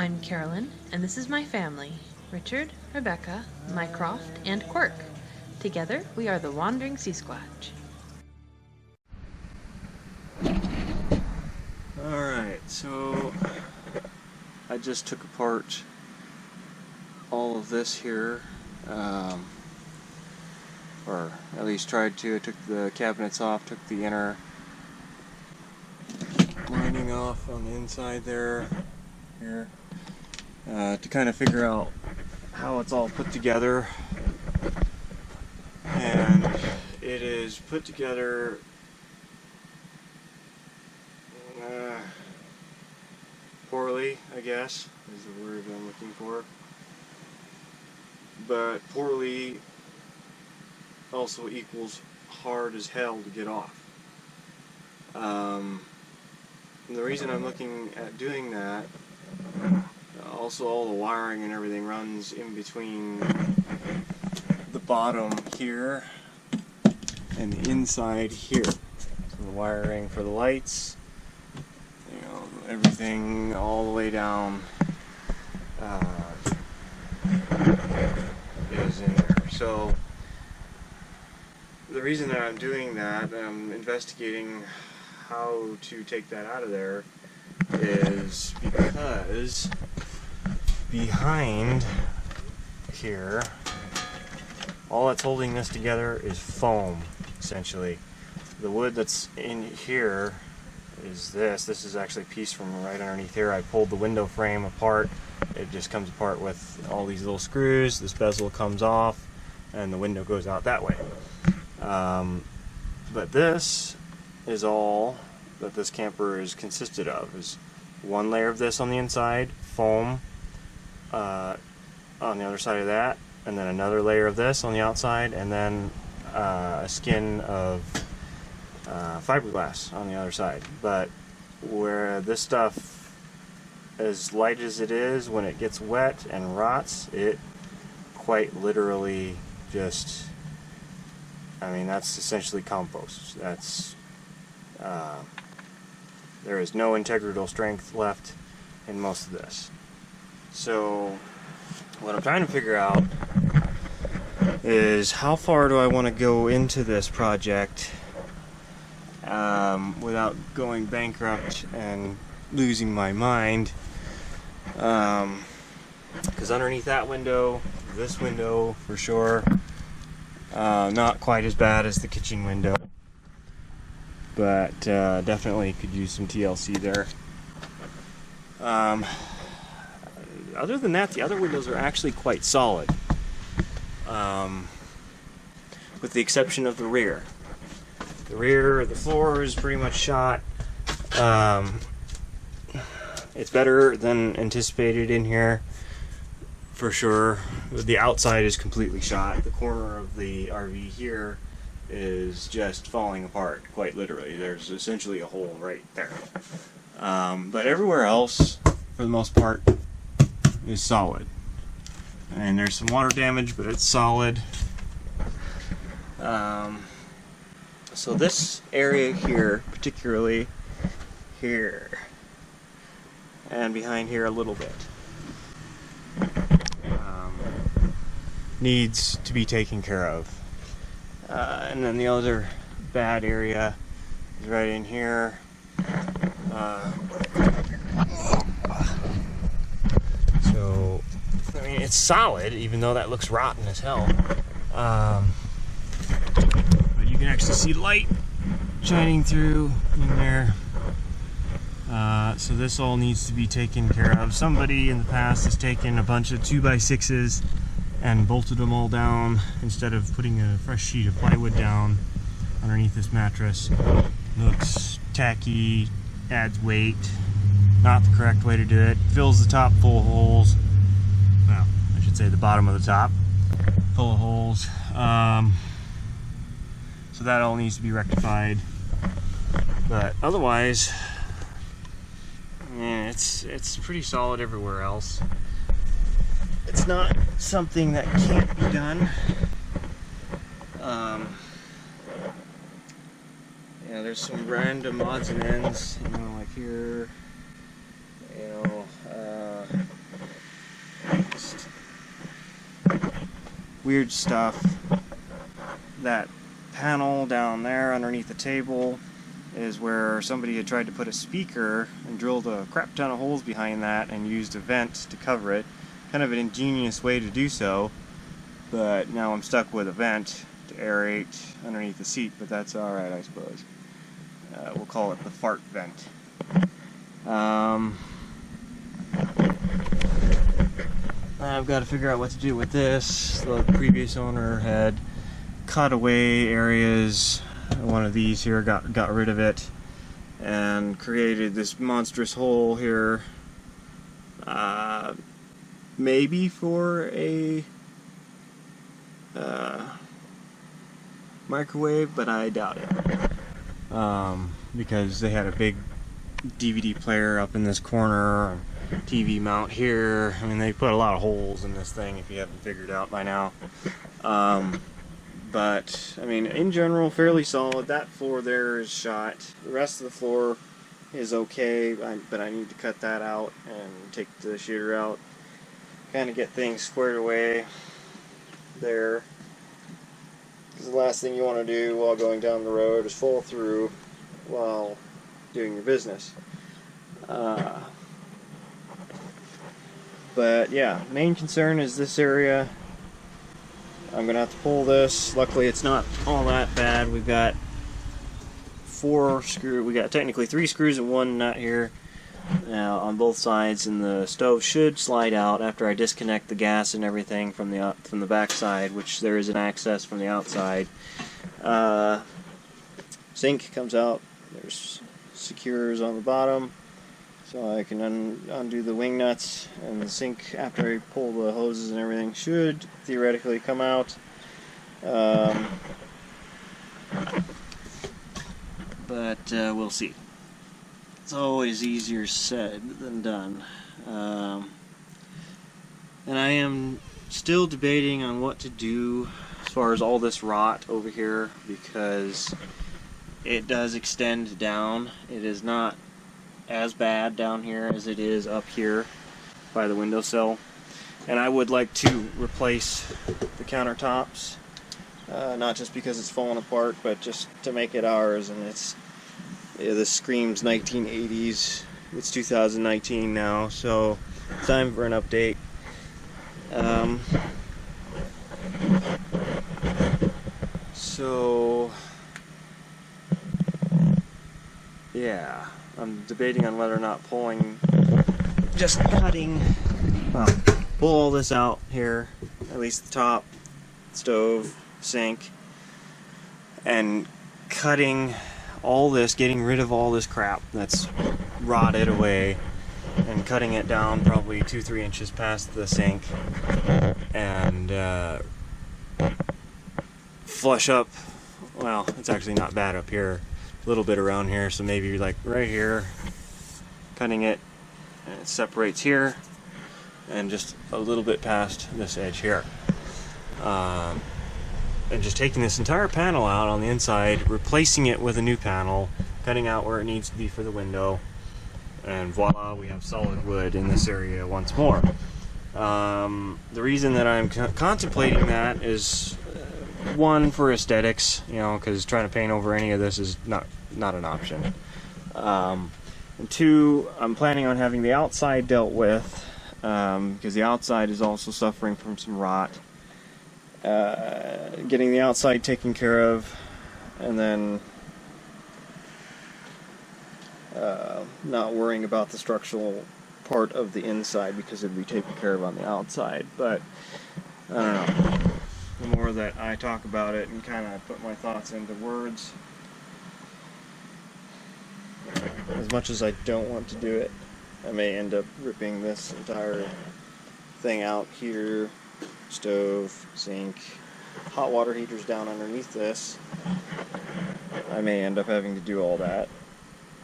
I'm Carolyn, and this is my family, Richard, Rebecca, Mycroft, and Quirk. Together, we are the Wandering Seasquatch. Alright, so I just took apart all of this here, or at least tried to. I took the cabinets off, took the inner lining off on the inside there, here, to kind of figure out how it's all put together. And it is put together poorly, I guess, is the word I'm looking for. But poorly also equals hard as hell to get off. And the reason I'm looking at doing that, also all the wiring and everything runs in between the bottom here and the inside here. So the wiring for the lights, you know, everything all the way down is in there. So the reason that I'm doing that, I'm investigating how to take that out of there, is because behind here, all that's holding this together is foam, essentially. The wood that's in here is this. This is actually a piece from right underneath here. I pulled the window frame apart. It just comes apart with all these little screws. This bezel comes off, and the window goes out that way. But this is all that this camper is consisted of. Is one layer of this on the inside, foam on the other side of that, and then another layer of this on the outside, and then a skin of fiberglass on the other side. But where this stuff, as light as it is, when it gets wet and rots, it quite literally just, I mean, that's essentially compost. That's there is no integral strength left in most of this. So what I'm trying to figure out is how far do I want to go into this project without going bankrupt and losing my mind. Because underneath that window, this window for sure, not quite as bad as the kitchen window, but definitely could use some TLC there. Other than that, the other windows are actually quite solid, with the exception of the rear. The rear, the floor is pretty much shot. It's better than anticipated in here, for sure. The outside is completely shot. The corner of the RV here is just falling apart, quite literally. There's essentially a hole right there. But everywhere else, for the most part, is solid. And there's some water damage, but it's solid. So this area here, particularly here, and behind here a little bit, needs to be taken care of. And then the other bad area is right in here. So, I mean, it's solid, even though that looks rotten as hell. But you can actually see light shining through in there. So this all needs to be taken care of. Somebody in the past has taken a bunch of 2x6s and bolted them all down instead of putting a fresh sheet of plywood down underneath this mattress. Looks tacky, adds weight, not the correct way to do it. Fills the top full of holes. Well, I should say the bottom of the top full of holes. So that all needs to be rectified. But otherwise, yeah, it's pretty solid everywhere else. It's not something that can't be done. Yeah, there's some random odds and ends, you know, like here, you know, weird stuff. That panel down there underneath the table is where somebody had tried to put a speaker and drilled a crap ton of holes behind that and used a vent to cover it. Kind of an ingenious way to do so, but now I'm stuck with a vent to aerate underneath the seat, but that's alright, I suppose. We'll call it the fart vent. I've got to figure out what to do with this. The previous owner had cut away areas. One of these here got rid of it and created this monstrous hole here, maybe for a microwave, but I doubt it, because they had a big DVD player up in this corner, TV mount here. I mean, they put a lot of holes in this thing, if you haven't figured out by now. But, I mean, in general, fairly solid. That floor there is shot. The rest of the floor is okay, but I need to cut that out and take the sheeter out. Kind of get things squared away there. Because the last thing you want to do while going down the road is fall through while doing your business. But, yeah, main concern is this area. I'm going to have to pull this. Luckily, it's not all that bad. We've got 4 screws. We got technically 3 screws and 1 nut here on both sides, and the stove should slide out after I disconnect the gas and everything from the back side, which there is an access from the outside. Sink comes out. There's secures on the bottom, so I can undo the wing nuts, and the sink, after I pull the hoses and everything, should theoretically come out. But we'll see. It's always easier said than done. And I am still debating on what to do as far as all this rot over here, because it does extend down. It is not as bad down here as it is up here by the windowsill, and I would like to replace the countertops, not just because it's falling apart, but just to make it ours. And this screams 1980s. It's 2019 now, so time for an update. So yeah, I'm debating on whether or not pull all this out here, at least the top, stove, sink, and cutting all this, getting rid of all this crap that's rotted away, and cutting it down probably 2-3 inches past the sink, and flush up. Well, it's actually not bad up here. A little bit around here, so maybe like right here, cutting it, and it separates here, and just a little bit past this edge here. And just taking this entire panel out on the inside, replacing it with a new panel, cutting out where it needs to be for the window, and voila, we have solid wood in this area once more. The reason that I'm contemplating that is, one, for aesthetics, because trying to paint over any of this is not an option. And 2, I'm planning on having the outside dealt with, because the outside is also suffering from some rot. Getting the outside taken care of, and then not worrying about the structural part of the inside, because it'd be taken care of on the outside. But I don't know. The more that I talk about it and kind of put my thoughts into words, as much as I don't want to do it, I may end up ripping this entire thing out. Heater, stove, sink, hot water heaters down underneath this. I may end up having to do all that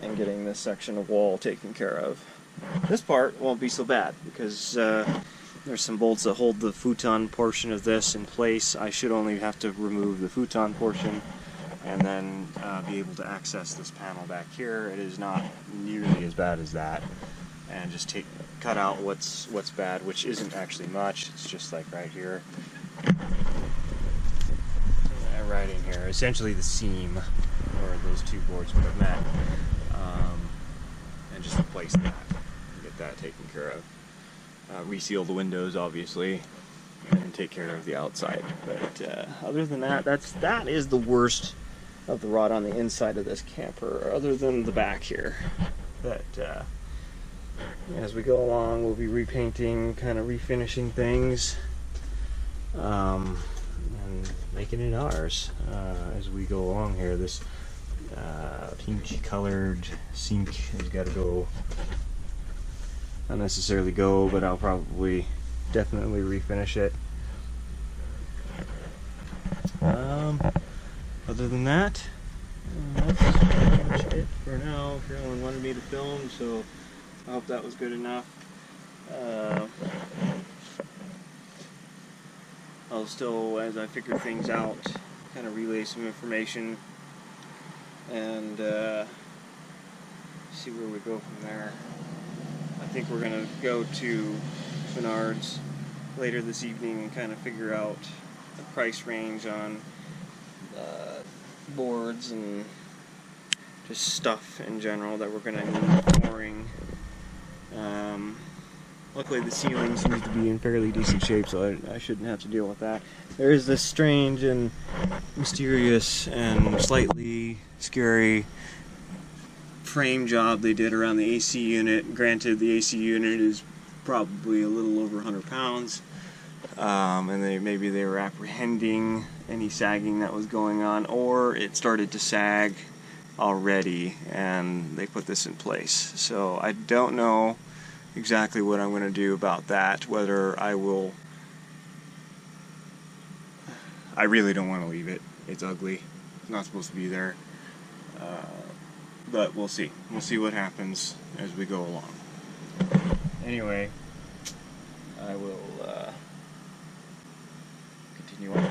and getting this section of wall taken care of. This part won't be so bad, because there's some bolts that hold the futon portion of this in place. I should only have to remove the futon portion and then be able to access this panel back here. It is not nearly as bad as that, and just cut out what's bad, which isn't actually much. It's just like right here, Right in here, essentially the seam where those two boards would have met, and just replace that, get that taken care of. Reseal the windows, obviously, and take care of the outside. But other than that, that is the worst of the rot on the inside of this camper, other than the back here. But as we go along, we'll be repainting, kind of refinishing things, and making it ours as we go along here. This pink colored sink has got to go. Not necessarily go, but I'll probably definitely refinish it. Other than that, that's pretty much it for now. Carolyn wanted me to film, so I hope that was good enough. I'll still, as I figure things out, kind of relay some information and see where we go from there. I think we're going to go to Menards later this evening and kind of figure out the price range on boards and just stuff in general that we're going to need flooring. Luckily the ceiling seems to be in fairly decent shape, so I shouldn't have to deal with that. There is this strange and mysterious and slightly scary frame job they did around the AC unit. Granted, the AC unit is probably a little over 100 pounds, and maybe they were apprehending any sagging that was going on, or it started to sag already and they put this in place. So I don't know exactly what I'm going to do about that, whether I really don't want to leave it. It's ugly. It's not supposed to be there. But we'll see. We'll see what happens as we go along. Anyway, I will continue on.